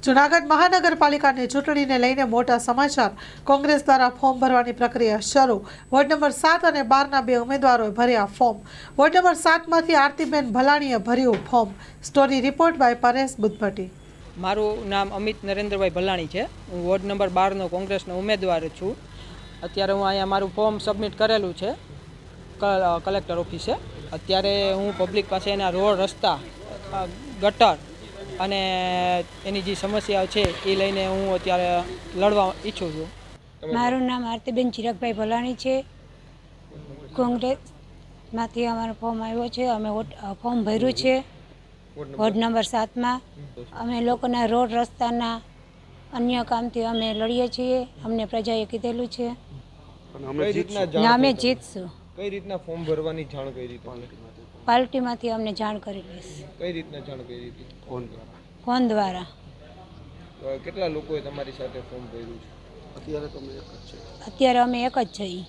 જૂનાગઢ મહાનગરપાલિકાની ચૂંટણીને લઈને મોટા સમાચાર। કોંગ્રેસ દ્વારા ફોર્મ ભરવાની પ્રક્રિયા શરૂ। વોર્ડ નંબર 7 અને 12ના બે ઉમેદવારોએ ભર્યા ફોર્મ। વોર્ડ નંબર 7માંથી આરતીબેન ભલાણીએ ભર્યું form. Story report by Paresh Buddhabhatti. મારું નામ અમિત નરેન્દ્રભાઈ ભલાણી છે। હું વોર્ડ નંબર 12નો કોંગ્રેસનો ઉમેદવાર છું। અત્યારે હું અહીંયા મારું ફોર્મ સબમિટ કરેલું છે કલેક્ટર ઓફિસે। અત્યારે હું પબ્લિક પાસે એના રોડ, રસ્તા, ગટર અને એની જે સમસ્યાઓ છે એ લઈને હું અત્યારે લડવા ઈચ્છું છું। મારું નામ આરતીબેન ચિરાગભાઈ ભલાણી છે। કોંગ્રેસમાંથી અમારો ફોર્મ આવ્યો છે। અમે ફોર્મ ભર્યું છે વોર્ડ નંબર 7માં। અમે લોકોના રોડ, રસ્તાના અન્ય કામથી અમે લડીએ છીએ। અમને પ્રજાએ કીધેલું છે અમે જીતશું। કઈ રીતના ફોર્મ ભરવાની જાણ કરી પાર્ટીમાંથી અમને જાણ કરેલી છે। કઈ રીતના જાણ કરી હતી? ફોન દ્વારા। કેટલા લોકોએ તમારી સાથે ફોર્મ ભર્યું છે? અત્યારે અમે એક જ છીએ।